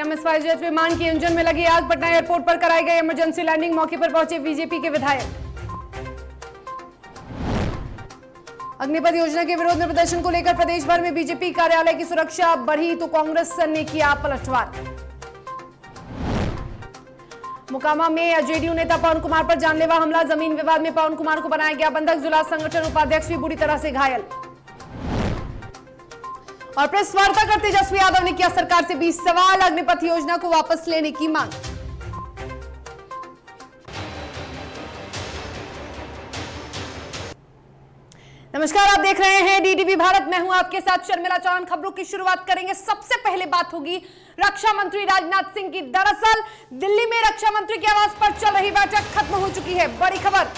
MSY jet विमान के engine में लगी आग, पटना एयरपोर्ट पर कराई गई इमरजेंसी लैंडिंग, मौके पर पहुंचे बीजेपी के विधायक। अग्निपथ योजना के विरोध में प्रदर्शन को लेकर प्रदेश भर में बीजेपी कार्यालय की सुरक्षा बढ़ी तो कांग्रेस ने किया पलटवार। मोकामा में जेडीयू नेता पवन कुमार पर जानलेवा हमला, जमीन विवाद में पवन कुमार को बनाया गया बंधक, जिला संगठन उपाध्यक्ष भी बुरी तरह से घायल। और प्रेस वार्ता कर तेजस्वी यादव ने किया सरकार से 20 सवाल, अग्निपथ योजना को वापस लेने की मांग। नमस्कार, आप देख रहे हैं डीडीवी भारत, मैं हूं आपके साथ शर्मिला चौहान। खबरों की शुरुआत करेंगे। सबसे पहले बात होगी रक्षा मंत्री राजनाथ सिंह की। दरअसल दिल्ली में रक्षा मंत्री के आवास पर चल रही बैठक खत्म हो चुकी है। बड़ी खबर,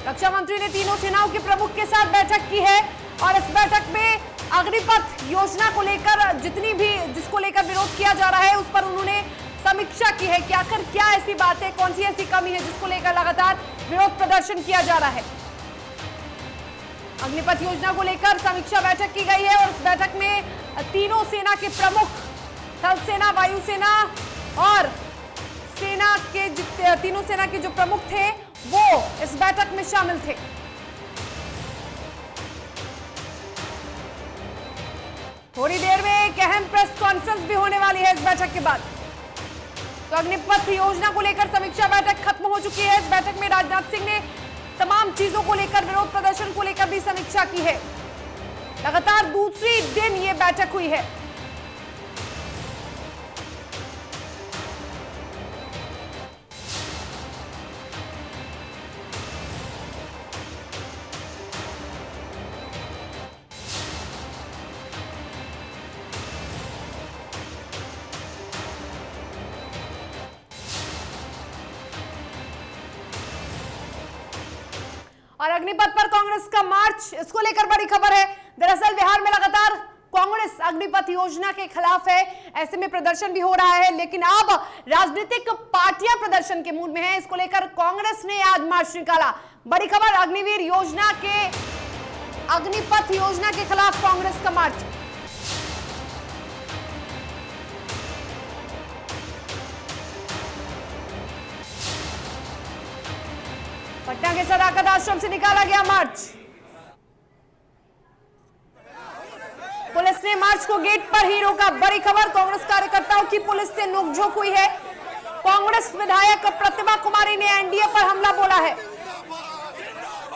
रक्षा मंत्री ने तीनों सेनाओं के प्रमुख के साथ बैठक की है और इस बैठक में अग्निपथ योजना को लेकर जिसको लेकर विरोध किया जा रहा है उस पर उन्होंने समीक्षा की है कि आखिर क्या ऐसी बात है, कौन सी ऐसी कमी है जिसको लेकर लगातार विरोध प्रदर्शन किया जा रहा है। अग्निपथ योजना को लेकर समीक्षा बैठक की गई है और इस बैठक में तीनों सेना के प्रमुख, थल सेना, वायुसेना और सेना के तीनों सेना के जो प्रमुख थे वो इस बैठक में शामिल थे। थोड़ी देर में एक अहम प्रेस कॉन्फ्रेंस भी होने वाली है इस बैठक के बाद। तो अग्निपथ योजना को लेकर समीक्षा बैठक खत्म हो चुकी है। इस बैठक में राजनाथ सिंह ने तमाम चीजों को लेकर, विरोध प्रदर्शन को लेकर भी समीक्षा की है। लगातार दूसरी दिन ये बैठक हुई है। और अग्निपथ पर कांग्रेस का मार्च, इसको लेकर बड़ी खबर है। दरअसल बिहार में लगातार कांग्रेस अग्निपथ योजना के खिलाफ है, ऐसे में प्रदर्शन भी हो रहा है, लेकिन अब राजनीतिक पार्टियां प्रदर्शन के मूड में हैं। इसको लेकर कांग्रेस ने आज मार्च निकाला। बड़ी खबर, अग्निपथ योजना के खिलाफ कांग्रेस का मार्च। पटना के सदाकत आश्रम से निकाला गया मार्च। पुलिस ने मार्च को गेट पर ही रोका। बड़ी खबर, कांग्रेस कार्यकर्ताओं की पुलिस से नोकझोंक हुई है। कांग्रेस विधायक प्रतिमा कुमारी ने एनडीए पर हमला बोला है।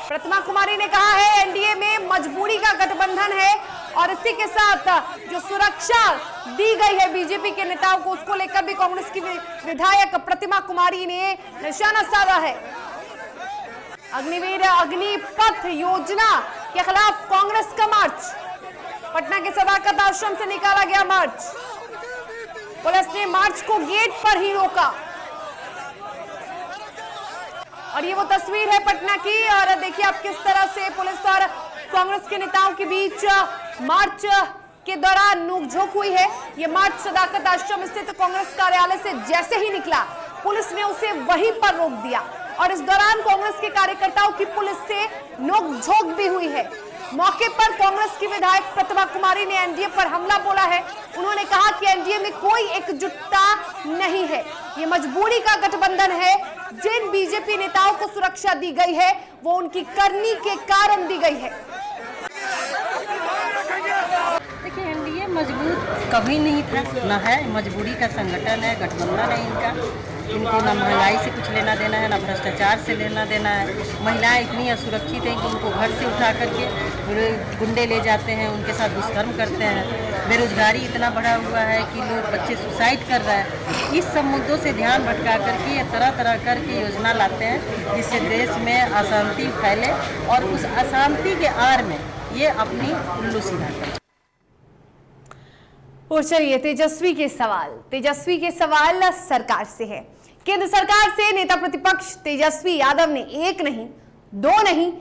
प्रतिमा कुमारी ने कहा है एनडीए में मजबूरी का गठबंधन है और इसी के साथ जो सुरक्षा दी गई है बीजेपी के नेताओं को, उसको लेकर भी कांग्रेस की विधायक प्रतिमा कुमारी ने निशाना साधा है। अग्निपथ योजना के खिलाफ कांग्रेस का मार्च। पटना के सदाकत आश्रम से निकाला गया मार्च। पुलिस ने मार्च को गेट पर ही रोका और ये वो तस्वीर है पटना की। और देखिए आप किस तरह से पुलिस और कांग्रेस के नेताओं के बीच मार्च के दौरान नोकझोंक हुई है। ये मार्च सदाकत आश्रम स्थित कांग्रेस कार्यालय से जैसे ही निकला, पुलिस ने उसे वहीं पर रोक दिया और इस दौरान कांग्रेस के कार्यकर्ताओं की पुलिस से नोकझोंक भी हुई है। मौके पर कांग्रेस की विधायक प्रतिमा कुमारी ने एनडीए पर हमला बोला है। उन्होंने कहा कि एनडीए में कोई एकजुटता नहीं है, ये मजबूरी का गठबंधन है। जिन बीजेपी नेताओं को सुरक्षा दी गई है वो उनकी करनी के कारण दी गई है। देखिए, एनडीए मजबूत कभी नहीं था, न है, मजबूरी का संगठन है, गठबंधन है इनका। इनको ना महंगाई से कुछ लेना देना है, ना भ्रष्टाचार से लेना देना है। महिलाएं इतनी असुरक्षित हैं कि उनको घर से उठा करके गुंडे ले जाते हैं, उनके साथ दुष्कर्म करते हैं। बेरोजगारी इतना बढ़ा हुआ है कि लोग, बच्चे सुसाइड कर रहे हैं। इस सब मुद्दों से ध्यान भटका करके ये तरह तरह करके योजना लाते हैं जिससे देश में अशांति फैले और उस अशांति के आड़ में ये अपनी उल्लू सीधा करें। और चलिए तेजस्वी के सवाल सरकार से है। केंद्र सरकार से नेता प्रतिपक्ष तेजस्वी यादव ने एक नहीं, दो नहीं,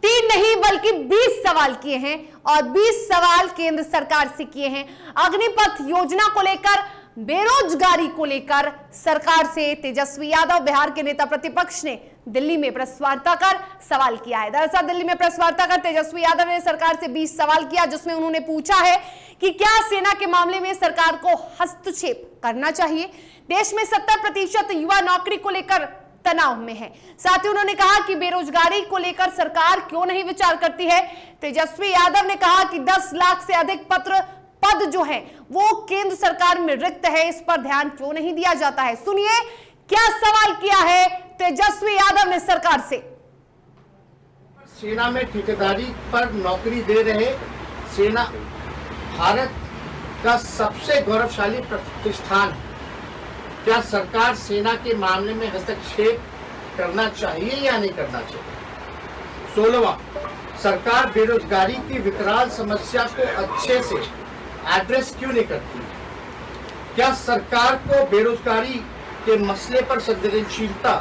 तीन नहीं बल्कि 20 सवाल किए हैं और 20 सवाल केंद्र सरकार से किए हैं। अग्निपथ योजना को लेकर बेरोजगारी को लेकर सरकार से तेजस्वी यादव बिहार के नेता प्रतिपक्ष ने दिल्ली में प्रेस वार्ता कर सवाल किया है। दरअसल दिल्ली में प्रेस वार्ता कर तेजस्वी यादव ने सरकार से 20 सवाल किया, जिसमें उन्होंने पूछा है कि क्या सेना के मामले में सरकार को हस्तक्षेप करना चाहिए। देश में 70% युवा नौकरी को लेकर तनाव में है। साथ ही उन्होंने कहा कि बेरोजगारी को लेकर सरकार क्यों नहीं विचार करती है। तेजस्वी यादव ने कहा कि 10 लाख से अधिक पद जो है वो केंद्र सरकार में रिक्त है, इस पर ध्यान क्यों नहीं दिया जाता है। सुनिए क्या सवाल किया है तेजस्वी यादव ने सरकार से। सेना में ठेकेदारी पर नौकरी दे रहे सेना भारत का सबसे गौरवशाली प्रतिष्ठान है। क्या सरकार सेना के मामले में हस्तक्षेप करना चाहिए या नहीं करना चाहिए। 16वां, सरकार बेरोजगारी की विकराल समस्या को अच्छे से एड्रेस क्यों नहीं करती। क्या सरकार को बेरोजगारी के मसले पर संवेदनशीलता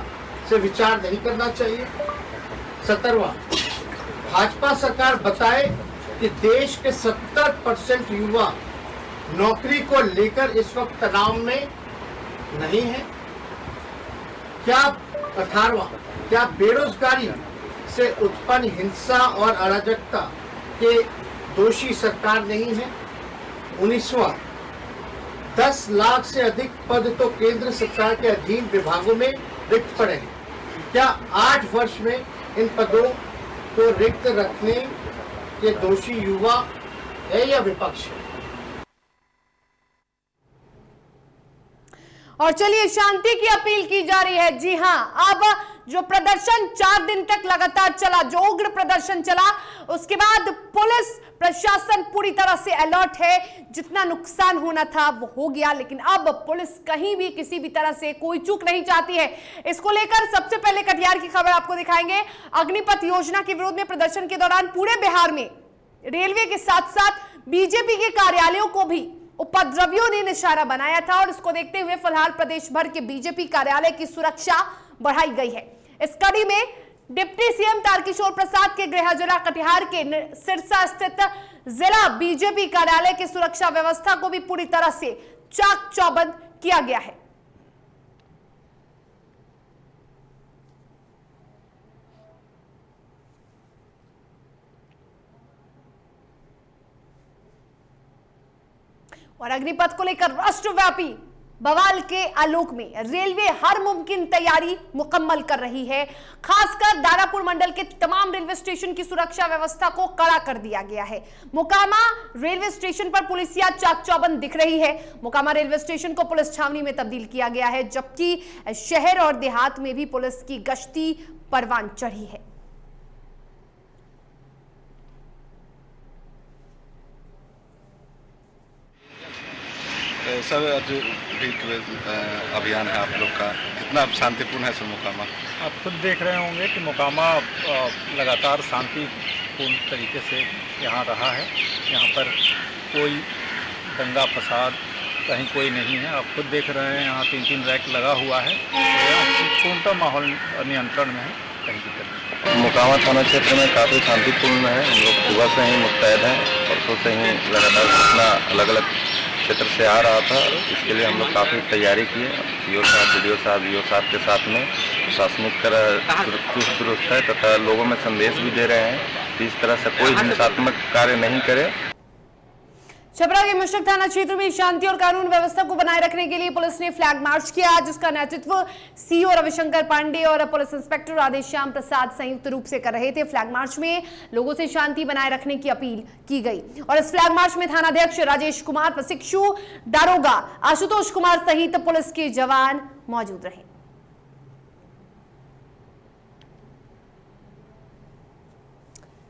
से विचार नहीं करना चाहिए। 17वां, भाजपा सरकार बताए कि देश के 70% युवा नौकरी को लेकर इस वक्त तनाव में नहीं है। क्या 18वां, क्या बेरोजगारी से उत्पन्न हिंसा और अराजकता के दोषी सरकार नहीं है। 19वां, 10 लाख से अधिक पद तो केंद्र सरकार के अधीन विभागों में रिक्त पड़े हैं। क्या 8 वर्ष में इन पदों को रिक्त रखने के दोषी युवा है या विपक्ष है। और चलिए शांति की अपील की जा रही है। जी हां, अब जो प्रदर्शन 4 दिन तक लगातार चला, जो उग्र प्रदर्शन चला, उसके बाद पुलिस प्रशासन पूरी तरह से अलर्ट है। जितना नुकसान होना था वो हो गया, लेकिन अब पुलिस कहीं भी किसी भी तरह से कोई चूक नहीं चाहती है। इसको लेकर सबसे पहले कटिहार की खबर आपको दिखाएंगे। अग्निपथ योजना के विरोध में प्रदर्शन के दौरान पूरे बिहार में रेलवे के साथ साथ बीजेपी के कार्यालयों को भी उपद्रवियों ने निशाना बनाया था, और इसको देखते हुए फिलहाल प्रदेश भर के बीजेपी कार्यालय की सुरक्षा बढ़ाई गई है। इस कड़ी में डिप्टी सीएम तारकिशोर प्रसाद के गृह जिला कटिहार के सिरसा स्थित जिला बीजेपी कार्यालय की सुरक्षा व्यवस्था को भी पूरी तरह से चाक चौबंद किया गया है। और अग्निपथ को लेकर राष्ट्रव्यापी बवाल के आलोक में रेलवे हर मुमकिन तैयारी मुकम्मल कर रही है। खासकर दानापुर मंडल के तमाम रेलवे स्टेशन की सुरक्षा व्यवस्था को कड़ा कर दिया गया है। मोकामा रेलवे स्टेशन पर पुलिसिया चाक चौबंद दिख रही है। मोकामा रेलवे स्टेशन को पुलिस छावनी में तब्दील किया गया है, जबकि शहर और देहात में भी पुलिस की गश्ती परवान चढ़ी है। सर, जो अभियान है आप लोग का कितना शांतिपूर्ण है सर मोकामा? आप खुद देख रहे होंगे कि मोकामा लगातार शांतिपूर्ण तरीके से यहाँ रहा है। यहाँ पर कोई दंगा फसाद कहीं कोई नहीं है। आप खुद देख रहे हैं यहाँ 3-3 रैक लगा हुआ है, तो यहाँ पूर्णतः माहौल नियंत्रण में है, कहीं दिक्कत नहीं। मोकामा थाना क्षेत्र में काफ़ी शांतिपूर्ण है। हम लोग सुबह से ही मुस्तैद हैं, परसों से ही लगातार सूचना अलग अलग क्षेत्र से आ रहा था। इसके लिए हम लोग काफ़ी तैयारी किए। सीओ साहब, वीडियो साहब, वीओ साहब के साथ में प्रशासनिक तरह चुस्त दुरुस्त है तथा लोगों में संदेश भी दे रहे हैं कि इस तरह से कोई हिंसात्मक कार्य नहीं करे। छपरा के मुश्तक थाना क्षेत्र में शांति और कानून व्यवस्था को बनाए रखने के लिए पुलिस ने फ्लैग मार्च किया, जिसका नेतृत्व सीओ रविशंकर पांडे और पुलिस इंस्पेक्टर राधेश्याम प्रसाद संयुक्त रूप से कर रहे थे। फ्लैग मार्च में लोगों से शांति बनाए रखने की अपील की गई, और इस फ्लैग मार्च में थानाध्यक्ष राजेश कुमार, प्रशिक्षु दारोगा आशुतोष कुमार सहित पुलिस के जवान मौजूद रहे।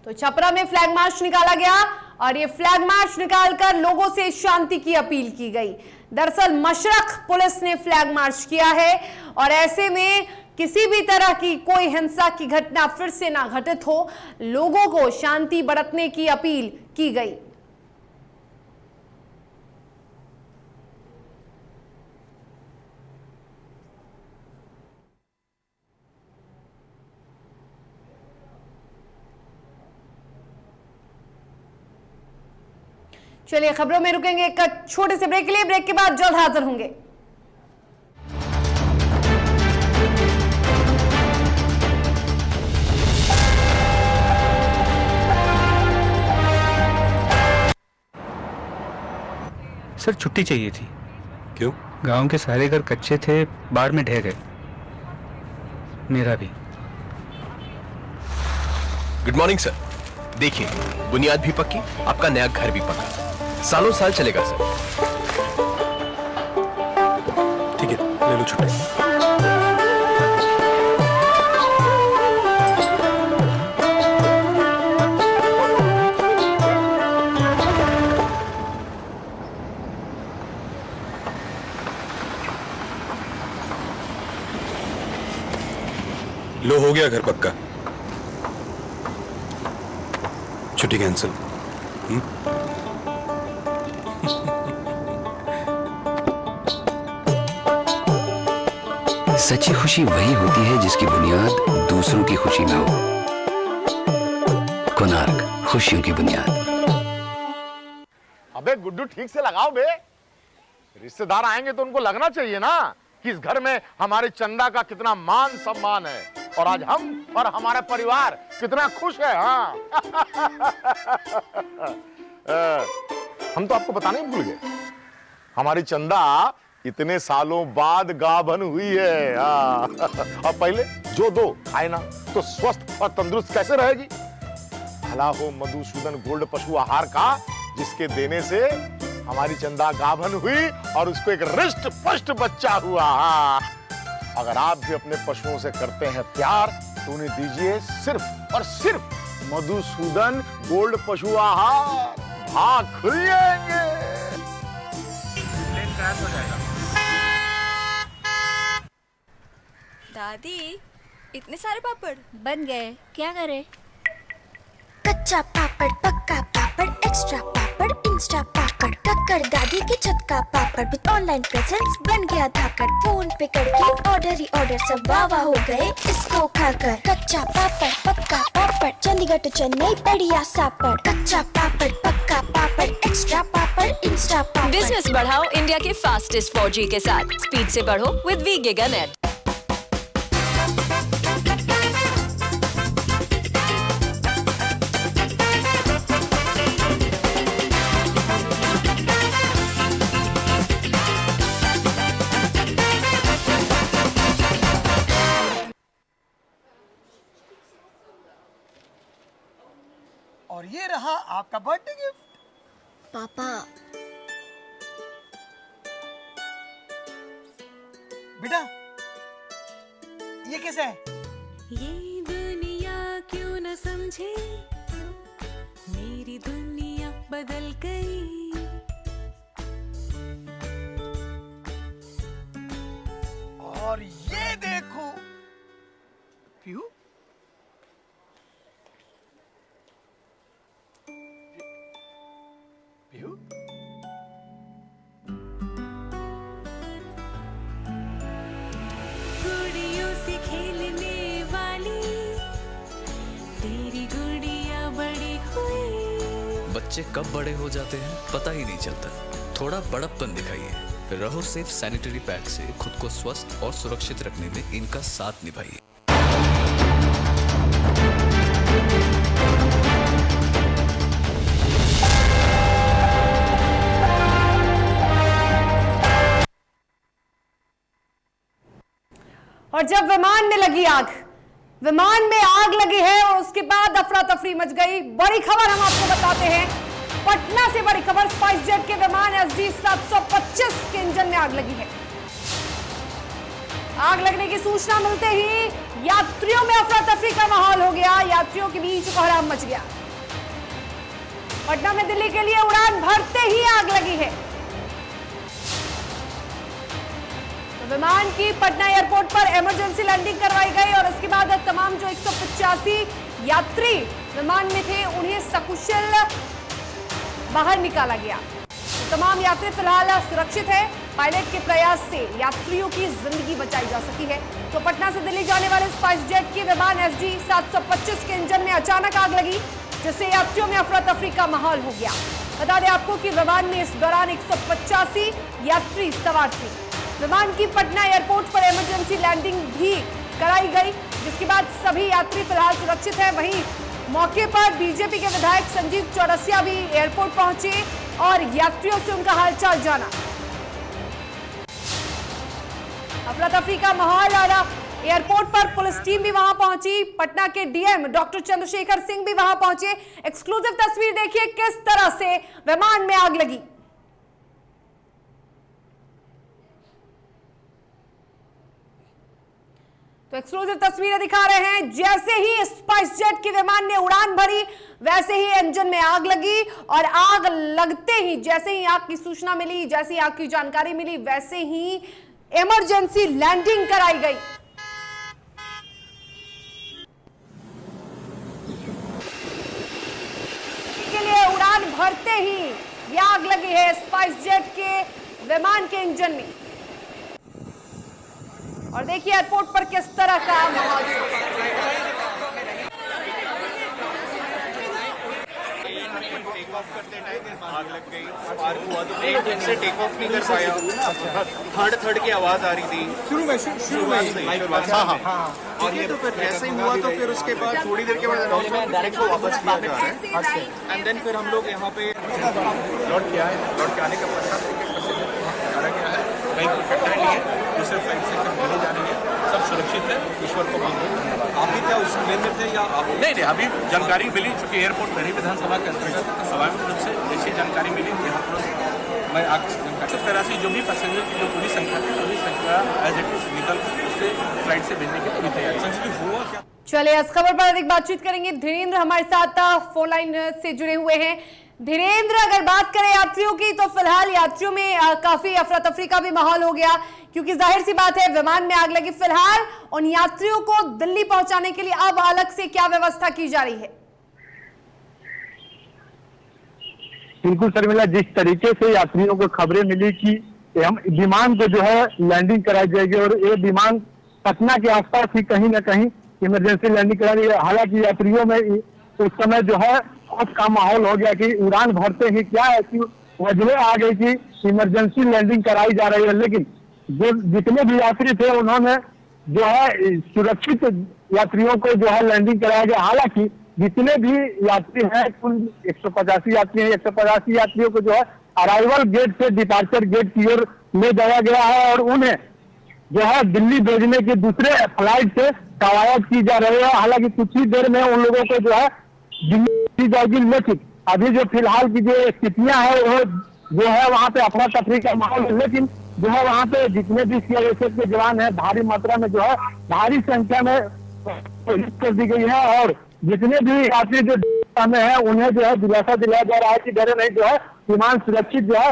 तो छपरा में फ्लैग मार्च निकाला गया, और ये फ्लैग मार्च निकालकर लोगों से शांति की अपील की गई। दरअसल मशरख पुलिस ने फ्लैग मार्च किया है, और ऐसे में किसी भी तरह की कोई हिंसा की घटना फिर से ना घटित हो, लोगों को शांति बरतने की अपील की गई। चलिए खबरों में रुकेंगे एक छोटे से ब्रेक के लिए। ब्रेक के बाद जल्द हाजिर होंगे। सर छुट्टी चाहिए थी। क्यों? गांव के सारे घर कच्चे थे, बाढ़ में ढह गए, मेरा भी। Good morning sir. देखिए, बुनियाद भी पक्की, आपका नया घर भी पक्का, सालों साल चलेगा सर। ठीक है, ले लो छुट्टी। लो, हो गया घर पक्का। छुट्टी कैंसिल। सच्ची खुशी वही होती है जिसकी बुनियाद दूसरों की खुशी में हो। कोणार्क, खुशियों की बुनियाद। अबे गुड्डू, ठीक से लगाओ बे। रिश्तेदार आएंगे तो उनको लगना चाहिए ना कि इस घर में हमारे चंदा का कितना मान सम्मान है, और आज हम और हमारा परिवार कितना खुश है। हाँ हम तो आपको बताने ही भूल गए, हमारी चंदा इतने सालों बाद गाभन हुई है। और पहले जो दो खाए ना तो स्वस्थ और तंदुरुस्त कैसे रहेगी। भला हो मधुसूदन गोल्ड पशु आहार का, जिसके देने से हमारी चंदा गाभन हुई और उसको एक रिष्ट पुष्ट बच्चा हुआ। अगर आप भी अपने पशुओं से करते हैं प्यार तो उन्हें दीजिए सिर्फ और सिर्फ मधुसूदन गोल्ड पशु आहार। भाग खुल जाएंगे। दादी, इतने सारे पापड़ बन गए, क्या करे? कच्चा पापड़, पक्का पापड़, एक्स्ट्रा पापड़, इंस्टा पापड़, कक्कर दादी की छत का पापड़ विद ऑनलाइन प्रेजेंस बन गया धाकड़। फोन पे करके ऑर्डर ही ऑर्डर, सब वाह हो गए इसको खाकर। कच्चा पापड़, पक्का पापड़, चंडीगढ़ टू चेन्नई बढ़िया सापड़। कच्चा पापड़, पक्का पापड़, एक्स्ट्रा पापड़, इंस्टा पापड़। बिजनेस बढ़ाओ इंडिया के फास्टेस्ट 4G के साथ। स्पीड से बढ़ो विद वी गिगा नेट। और ये रहा आपका बर्थडे गिफ्ट। पापा, बेटा ये कैसा है? ये दुनिया क्यों न समझे, मेरी दुनिया बदल गई। और ये देखो पीहू, पीहू, गुड़ियों से खेलने वाली तेरी गुड़िया बड़ी हुई। बच्चे कब बड़े हो जाते हैं पता ही नहीं चलता। थोड़ा बड़प्पन दिखाइए। रहो सेफ सैनिटरी पैड से खुद को स्वस्थ और सुरक्षित रखने में इनका साथ निभाइए। और जब विमान में लगी आग, विमान में आग लगी है और उसके बाद अफरा तफरी मच गई। बड़ी खबर हम आपको बताते हैं, पटना से बड़ी खबर। स्पाइस जेट के विमान SG 725 के इंजन में आग लगी है। आग लगने की सूचना मिलते ही यात्रियों में अफरा तफरी का माहौल हो गया। यात्रियों के बीच कोहराम मच गया। पटना में दिल्ली के लिए उड़ान भरते ही आग लगी है। विमान की पटना एयरपोर्ट पर इमरजेंसी लैंडिंग करवाई गई और उसके बाद तमाम जो 185 यात्री विमान में थे उन्हें सकुशल बाहर निकाला गया। तो तमाम यात्री फिलहाल सुरक्षित है। पायलट के प्रयास से यात्रियों की जिंदगी बचाई जा सकी है। तो पटना से दिल्ली जाने वाले स्पाइस जेट के विमान SG 725 के इंजन में अचानक आग लगी, जिससे यात्रियों में अफरा तफरी का माहौल हो गया। बता दें आपको कि विमान में इस दौरान 185 यात्री सवार थे। विमान की पटना एयरपोर्ट पर इमरजेंसी लैंडिंग भी कराई गई, जिसके बाद सभी यात्री फिलहाल सुरक्षित हैं। वहीं मौके पर बीजेपी के विधायक संजीव चौरसिया भी एयरपोर्ट पहुंचे और यात्रियों से उनका हालचाल जाना। अफरा तफरी का माहौल और एयरपोर्ट पर पुलिस टीम भी वहां पहुंची। पटना के डीएम डॉक्टर चंद्रशेखर सिंह भी वहां पहुंचे। एक्सक्लूसिव तस्वीर देखिए किस तरह से विमान में आग लगी। तो एक्सक्लूसिव तस्वीरें दिखा रहे हैं। जैसे ही स्पाइस जेट के विमान ने उड़ान भरी, वैसे ही इंजन में आग लगी और आग लगते ही जैसे ही आग की सूचना मिली, जैसे ही आग की जानकारी मिली, वैसे ही इमरजेंसी लैंडिंग कराई गई। के लिए उड़ान भरते ही यह आग लगी है स्पाइस जेट के विमान के इंजन में। और देखिए एयरपोर्ट पर किस तरह का माहौल आग लग गई, स्पार्क हुआ तो प्लेन ठीक से टेक ऑफ नहीं कर पाया। थर्ड की आवाज आ रही थी शुरुआत से। और ये तो फिर जैसे ही हुआ तो फिर उसके बाद थोड़ी देर के बाद अनाउंसमेंट को वापस किया जा रहा है। एंड देन फिर हम लोग यहाँ पे लौट के आए। लौट के आने का पश्चात गया है, कहीं कोई कटना नहीं है, दूसरे फ्लाइट से फिर दिल्ली जाने हैं, सब सुरक्षित है, ईश्वर को मांगो। आप भी क्या उस प्लेन में थे या आप? नहीं, अभी जानकारी मिली, चूंकि एयरपोर्ट मेरी विधानसभा के अंतर्गत स्वाभाविक रूप से जैसी जानकारी मिली यहाँ पर मैं आगे सब तरह से जो भी पैसेंजर की जो पूरी संख्या थी, पूरी संख्या एज इट इज निकल उससे फ्लाइट से भेजने की पूरी तैयारी हुआ। क्या चलिए इस खबर पर अधिक बातचीत करेंगे। धीरेन्द्र हमारे साथ फोन लाइन से जुड़े हुए हैं। धीरेन्द्र, अगर बात करें यात्रियों की तो फिलहाल यात्रियों में काफी अफरा तफरी का भी माहौल हो गया, क्योंकि जाहिर सी बात है विमान में आग लगी। फिलहाल उन यात्रियों को दिल्ली पहुंचाने के लिए अब अलग से क्या व्यवस्था की जा रही है? बिल्कुल शर्मिला, जिस तरीके से यात्रियों को खबरें मिली कि हम विमान को जो है लैंडिंग कराई जाएगी और ये विमान पटना के आसपास ही कहीं ना कहीं इमरजेंसी लैंडिंग करा रही है। हालांकि यात्रियों में उस समय जो है बहुत का माहौल हो गया कि उड़ान भरते ही क्या है कि वजह आ गई कि इमरजेंसी लैंडिंग कराई जा रही है। लेकिन जो जितने भी यात्री थे उन्होंने जो है सुरक्षित यात्रियों को जो है लैंडिंग कराया गया। हालांकि जितने भी यात्री हैं, कुल 185 यात्री हैं, 185 यात्रियों को जो है अराइवल गेट से डिपार्चर गेट की ओर ले जाया गया है और उन्हें जो है दिल्ली भेजने के दूसरे फ्लाइट से कवायद की जा रही है। हालांकि कुछ ही देर में उन लोगों को जो है दिल्ली जाएगी। लेकिन अभी जो फिलहाल की जो स्थितियां है वो जो है वहाँ पे अफरा तफरी का माहौल है। लेकिन जो है वहाँ पे जितने भी सीआईएसएफ के जवान है भारी मात्रा में जो है भारी संख्या में कर दी गई है और जितने भी यात्री जो में है उन्हें जो है दिलासा दिलाया जा रहा है कि डरे नहीं, जो है विमान सुरक्षित जो है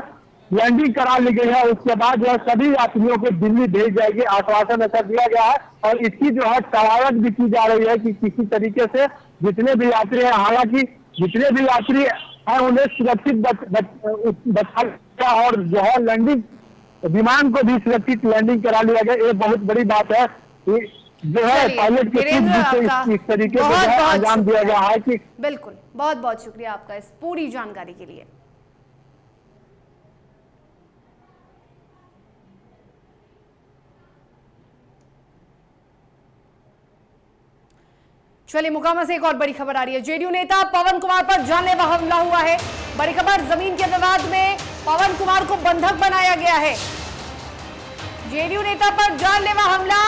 लैंडिंग करा ली गई है। उसके बाद जो है सभी यात्रियों को दिल्ली भेज जाएगी, आश्वासन ऐसा दिया गया है और इसकी जो है कवायद भी की जा रही है कि किसी तरीके से जितने भी यात्री हैं, हालांकि जितने भी यात्री हैं उन्हें सुरक्षित बचा और जो है लैंडिंग विमान को भी सुरक्षित लैंडिंग करा लिया गया। ये बहुत बड़ी बात है जो है पायलट के इस तरीके से अंजाम दिया गया है कि बिल्कुल। बहुत बहुत शुक्रिया आपका इस पूरी जानकारी के लिए। चलिए मोकामा से एक और बड़ी खबर आ रही है। जेडीयू नेता पवन कुमार पर जानलेवा हमला हुआ है। बड़ी खबर, जमीन के विवाद में पवन कुमार को बंधक बनाया गया है। जेडीयू नेता पर जानलेवा हमला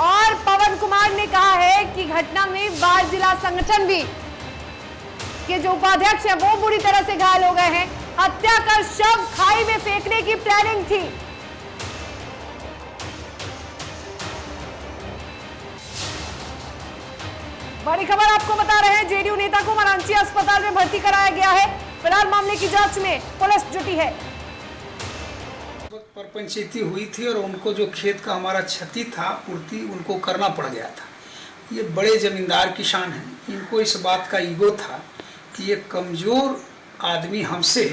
और पवन कुमार ने कहा है कि घटना में वार जिला संगठन भी के जो उपाध्यक्ष हैं वो बुरी तरह से घायल हो गए हैं। हत्या कर शव खाई में फेंकने की प्लानिंग थी। बड़ी खबर आपको बता रहे हैं, जेडीयू नेता को मरांची अस्पताल में भर्ती कराया गया है। फिलहाल मामले की जांच में पुलिस जुटी है। पर पंचायती हुई थी और उनको जो खेत का हमारा क्षति था पूर्ति उनको करना पड़ गया था। ये बड़े जमींदार किसान हैं, इनको इस बात का ईगो था कि ये कमज़ोर आदमी हमसे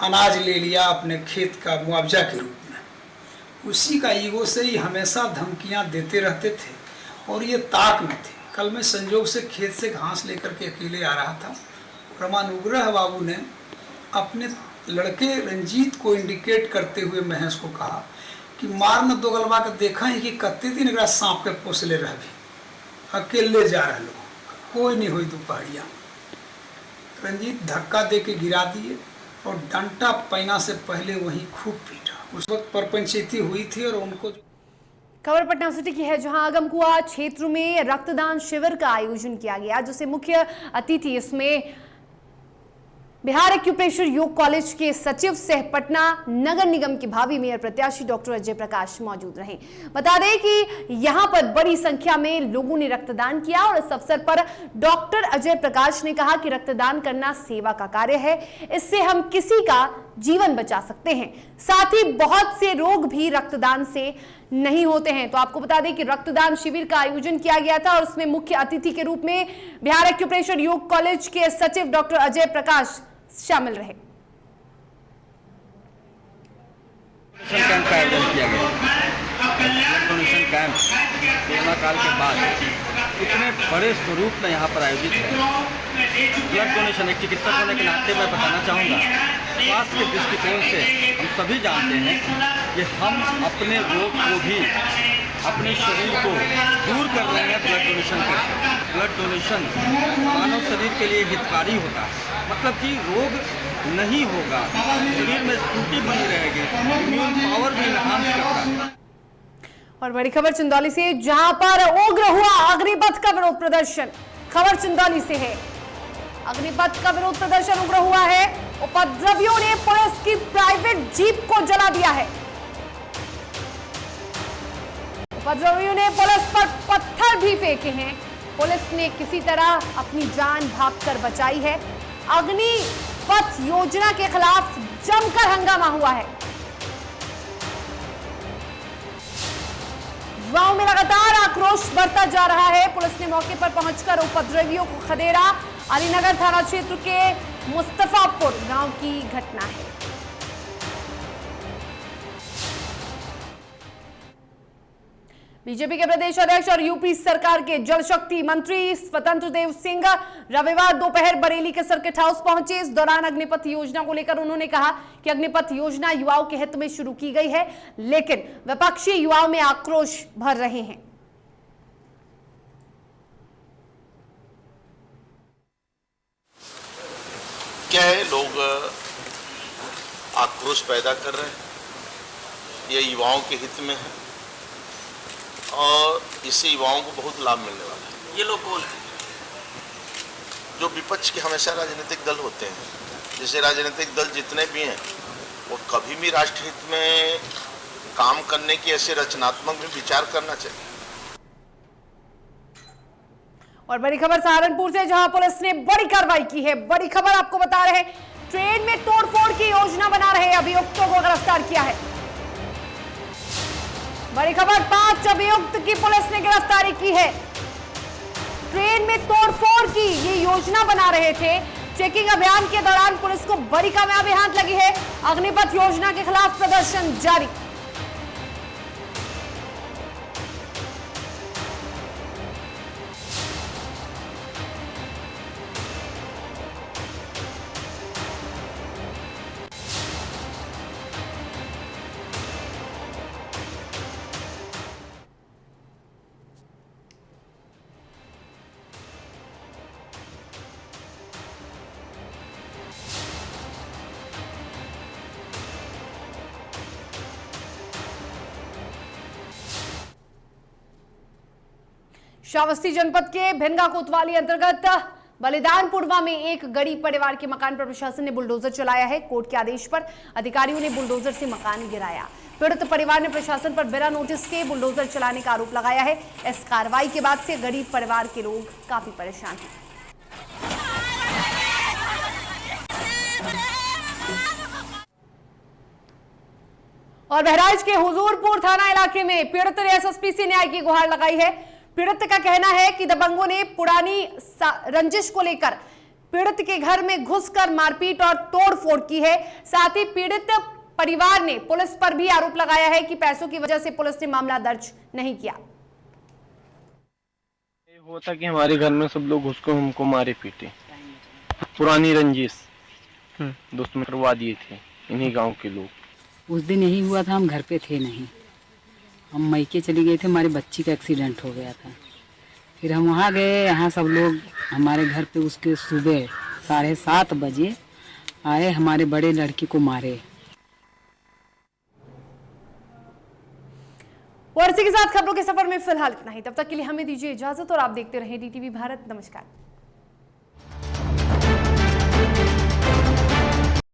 अनाज ले लिया अपने खेत का मुआवजा के रूप में। उसी का ईगो से ही हमेशा धमकियां देते रहते थे और ये ताक में थे। कल मैं संजोग से खेत से घास लेकर के अकेले आ रहा था और हमारे अनुग्रह बाबू ने अपने लड़के रंजीत को इंडिकेट करते हुए महेश को कहा कि मार न दो गलबा के देखा ही कि कत्ते दिन एकरा सांप के पोसले रह भी अकेले जा रहे लोग कोई नहीं हुई दोपहरिया। रंजीत धक्का दे के गिरा दिए और डंटा पैना से पहले वहीं खूब पीटा। उस वक्त परपंचायती हुई थी और उनको खबर पटना सिटी की है, जहां आगमकुआ क्षेत्र में रक्तदान शिविर का आयोजन किया गया, जिसे मुख्य अतिथि इसमें बिहार एक्यूप्रेशर योग कॉलेज के सचिव सह पटना नगर निगम के भावी मेयर प्रत्याशी डॉक्टर अजय प्रकाश मौजूद रहे। बता दें कि यहां पर बड़ी संख्या में लोगों ने रक्तदान किया और इस अवसर पर डॉक्टर अजय प्रकाश ने कहा कि रक्तदान करना सेवा का कार्य है, इससे हम किसी का जीवन बचा सकते हैं। साथ ही बहुत से रोग भी रक्तदान से नहीं होते हैं। तो आपको बता दें कि रक्तदान शिविर का आयोजन किया गया था और उसमें मुख्य अतिथि के रूप में बिहार एक्यूप्रेशर योग कॉलेज के सचिव डॉक्टर अजय प्रकाश शामिल रहे। कैंप का आयोजन किया गया। ब्लड डोनेशन कैंप कोरोना काल के बाद इतने बड़े स्वरूप में यहाँ पर आयोजित है। ब्लड डोनेशन एक चिकित्सक होने के नाते मैं बताना चाहूँगा, स्वास्थ्य के दृष्टिकोण से हम सभी जानते हैं कि हम अपने रोग को भी अपने शरीर को दूर कर रहे हैं ब्लड डोनेशन करके। ब्लड डोनेशन मानव शरीर के लिए हितकारी होता है, मतलब कि रोग नहीं होगा, शरीर में स्फूर्ति बनी रहेगी, इम्यून पावर भी इनहांस करता है। और बड़ी खबर चंदौली से, जहां पर उग्र हुआ अग्निपथ का विरोध प्रदर्शन। खबर चंदौली से है, अग्निपथ का विरोध प्रदर्शन उग्र हुआ है। उपद्रवियों ने पुलिस की प्राइवेट जीप को जला दिया है। उपद्रवियों ने पुलिस पर पत्थर भी फेंके हैं। पुलिस ने किसी तरह अपनी जान भागकर बचाई है। अग्निपथ योजना के खिलाफ जमकर हंगामा हुआ है। युवाओं में लगातार आक्रोश बढ़ता जा रहा है। पुलिस ने मौके पर पहुंचकर उपद्रवियों को खदेड़ा। अलीनगर थाना क्षेत्र के मुस्तफापुर गांव की घटना है। बीजेपी के प्रदेश अध्यक्ष और यूपी सरकार के जल शक्ति मंत्री स्वतंत्र देव सिंह रविवार दोपहर बरेली के सर्किट हाउस पहुंचे। इस दौरान अग्निपथ योजना को लेकर उन्होंने कहा कि अग्निपथ योजना युवाओं के हित में शुरू की गई है, लेकिन विपक्षी युवाओं में आक्रोश भर रहे हैं। क्या है, लोग आक्रोश पैदा कर रहे हैं, ये युवाओं के हित में है और इससे युवाओं को बहुत लाभ मिलने वाला है। ये लोग कौन हैं? जो विपक्ष के हमेशा राजनीतिक दल होते हैं, जैसे राजनीतिक दल जितने भी हैं वो कभी भी राष्ट्र हित में काम करने की ऐसे रचनात्मक भी विचार करना चाहिए। और बड़ी खबर सहारनपुर से, जहां पुलिस ने बड़ी कार्रवाई की है। बड़ी खबर आपको बता रहे हैं, ट्रेन में तोड़फोड़ की योजना बना रहे अभियुक्तों को गिरफ्तार किया है। बड़ी खबर, 5 अभियुक्त की पुलिस ने गिरफ्तारी की है। ट्रेन में तोड़फोड़ की ये योजना बना रहे थे। चेकिंग अभियान के दौरान पुलिस को बड़ी कामयाबी हाथ लगी है। अग्निपथ योजना के खिलाफ प्रदर्शन जारी। श्रावस्ती जनपद के भिनगा कोतवाली अंतर्गत बलिदानपुरवा में एक गरीब परिवार के मकान पर प्रशासन ने बुलडोजर चलाया है। कोर्ट के आदेश पर अधिकारियों ने बुलडोजर से मकान गिराया। पीड़ित परिवार ने प्रशासन पर बिना नोटिस के बुलडोजर चलाने का आरोप लगाया है। इस कार्रवाई के बाद से गरीब परिवार के लोग काफी परेशान हैं। और बहराइच के हुजूरपुर थाना इलाके में पीड़ित ने एसएसपी से न्याय की गुहार लगाई है। पीड़ित का कहना है कि दबंगों ने पुरानी रंजिश को लेकर पीड़ित के घर में घुसकर मारपीट और तोड़फोड़ की है। साथ ही पीड़ित परिवार ने पुलिस पर भी आरोप लगाया है कि पैसों की वजह से पुलिस ने मामला दर्ज नहीं किया। हुआ था कि हमारे घर में सब लोग घुसकर हमको मारे पीटे, पुरानी रंजिश, दोस्त में करवा दिए थे इन्हीं गांव के लोग। उस दिन यही हुआ था, हम घर पे थे नहीं, हम मैके चले गए थे, हमारे बच्ची का एक्सीडेंट हो गया था। फिर हम वहाँ गए, यहाँ सब लोग हमारे घर पे उसके सुबह 7:30 बजे आए, हमारे बड़े लड़की को मारे। और इसी के साथ खबरों के सफर में फिलहाल इतना ही। तब तक के लिए हमें दीजिए इजाजत और आप देखते रहें DTV भारत। नमस्कार।